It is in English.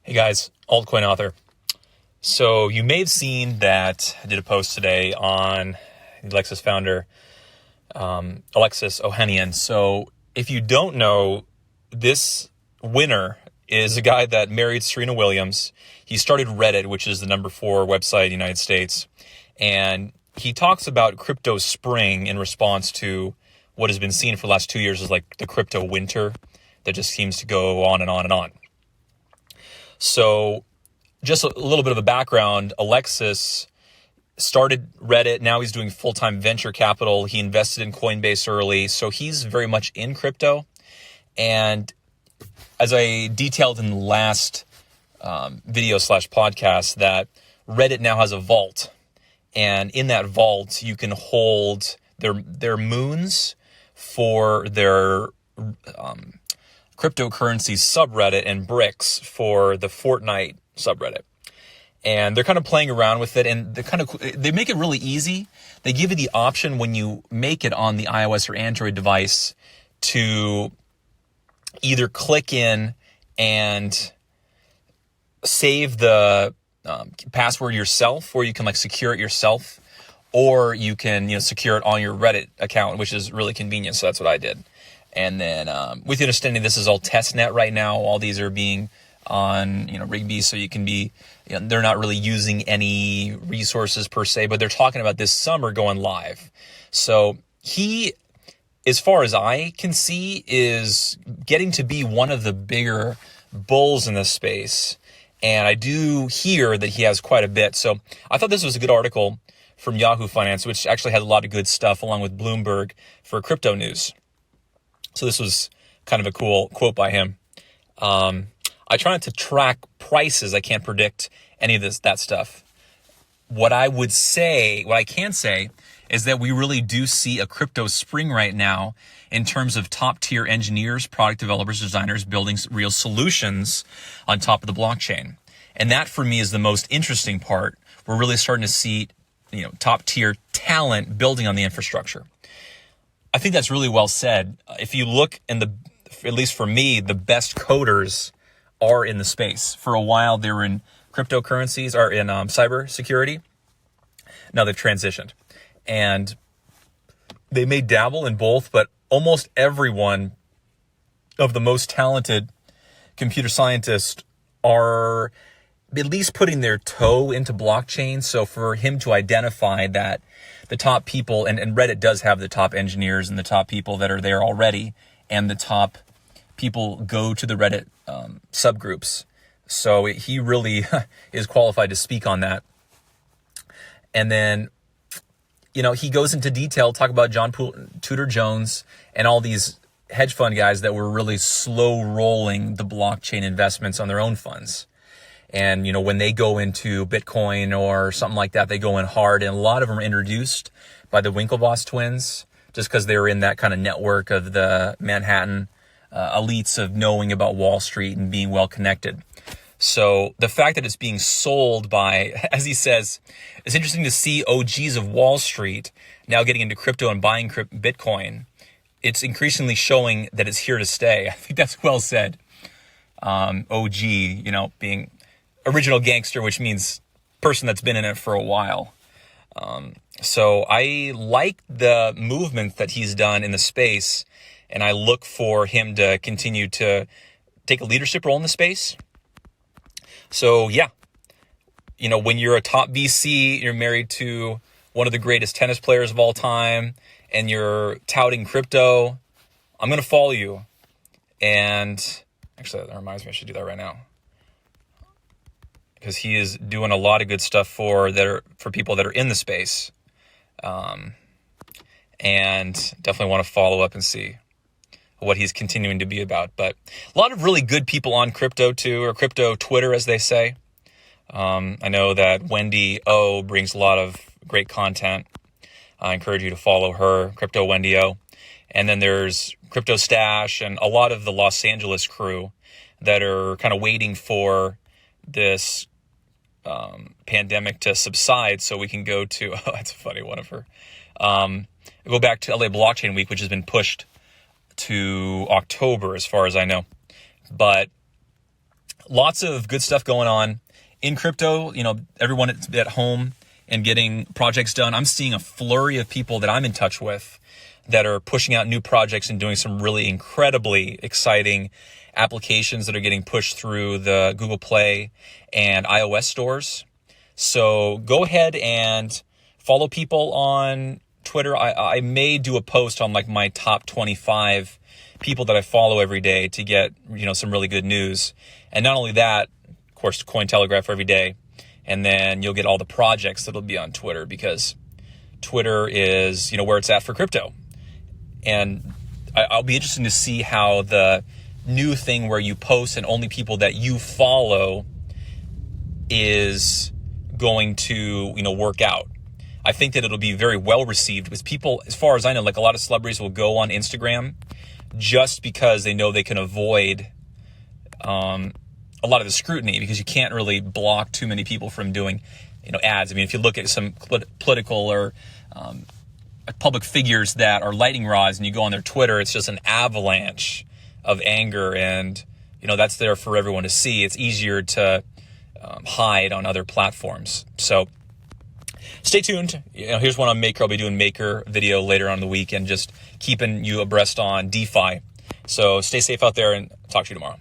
Hey guys, altcoin author. So you may have seen that I did a post today on the Alexis founder, Alexis Ohanian. So if you don't know, this winner is a guy that married Serena Williams. He started Reddit, which is the number 4 website in the United States. And he talks about crypto spring in response to what has been seen for the last 2 years as like the crypto winter that just seems to go on and on and on. So just a little bit of a background, Alexis started Reddit. Now he's doing full-time venture capital. He invested in Coinbase early. So he's very much in crypto. And as I detailed in the last video/podcast, that Reddit now has a vault. And in that vault, you can hold their moons for their cryptocurrency subreddit and bricks for the Fortnite subreddit. And they're kind of playing around with it, and they make it really easy. They give you the option when you make it on the iOS or Android device to either click in and save the password yourself, or you can like secure it yourself, or you can secure it on your Reddit account, which is really convenient. So that's what I did. And then with the understanding this is all testnet right now, all these are being on Rigby, so you can be, they're not really using any resources per se, but they're talking about this summer going live. So he, as far as I can see, is getting to be one of the bigger bulls in this space. And I do hear that he has quite a bit. So I thought this was a good article from Yahoo Finance, which actually had a lot of good stuff along with Bloomberg for crypto news. So this was kind of a cool quote by him. I try not to track prices. I can't predict any of that stuff. What I can say is that we really do see a crypto spring right now in terms of top tier engineers, product developers, designers building real solutions on top of the blockchain. And that for me is the most interesting part. We're really starting to see, top tier talent building on the infrastructure. I think that's really well said. If you look at least for me, the best coders are in the space. For a while, they were in cryptocurrencies or in cyber security. Now they've transitioned. And they may dabble in both, but almost everyone of the most talented computer scientists are at least putting their toe into blockchain. So for him to identify that the top people, and Reddit does have the top engineers and the top people that are there already, and the top people go to the Reddit subgroups. So he really is qualified to speak on that. And then, he goes into detail, talk about John Tudor Jones and all these hedge fund guys that were really slow rolling the blockchain investments on their own funds. And, when they go into Bitcoin or something like that, they go in hard. And a lot of them are introduced by the Winklevoss twins, just because they were in that kind of network of the Manhattan elites of knowing about Wall Street and being well connected. So the fact that it's being sold by, as he says, it's interesting to see OGs of Wall Street now getting into crypto and buying Bitcoin. It's increasingly showing that it's here to stay. I think that's well said. OG, being original gangster, which means person that's been in it for a while. So I like the movement that he's done in the space, and I look for him to continue to take a leadership role in the space. So yeah, when you're a top VC, you're married to one of the greatest tennis players of all time, and you're touting crypto, I'm going to follow you. And actually, that reminds me, I should do that right now, because he is doing a lot of good stuff for people that are in the space. And definitely want to follow up and see what he's continuing to be about. But a lot of really good people on crypto too, or crypto Twitter, as they say. I know that Wendy O brings a lot of great content. I encourage you to follow her, Crypto Wendy O. And then there's Crypto Stash and a lot of the Los Angeles crew that are kind of waiting for this pandemic to subside so we can go to, that's a funny one of her, go back to LA Blockchain Week, which has been pushed to October as far as I know. But lots of good stuff going on in crypto. Everyone at home and getting projects done. I'm seeing a flurry of people that I'm in touch with that are pushing out new projects and doing some really incredibly exciting applications that are getting pushed through the Google Play and iOS stores. So go ahead and follow people on Twitter. I may do a post on like my top 25 people that I follow every day to get, some really good news. And not only that, of course, Cointelegraph every day. And then you'll get all the projects that'll be on Twitter, because Twitter is, where it's at for crypto. And I'll be interested to see how the new thing where you post and only people that you follow is going to, work out. I think that it'll be very well received, because people, as far as I know, like a lot of celebrities will go on Instagram just because they know they can avoid a lot of the scrutiny, because you can't really block too many people from doing, ads. I mean, if you look at some political or public figures that are lightning rods and you go on their Twitter, it's just an avalanche of anger, and, that's there for everyone to see. It's easier to hide on other platforms. So stay tuned. Here's one on Maker. I'll be doing Maker video later on in the week and just keeping you abreast on DeFi. So stay safe out there, and talk to you tomorrow.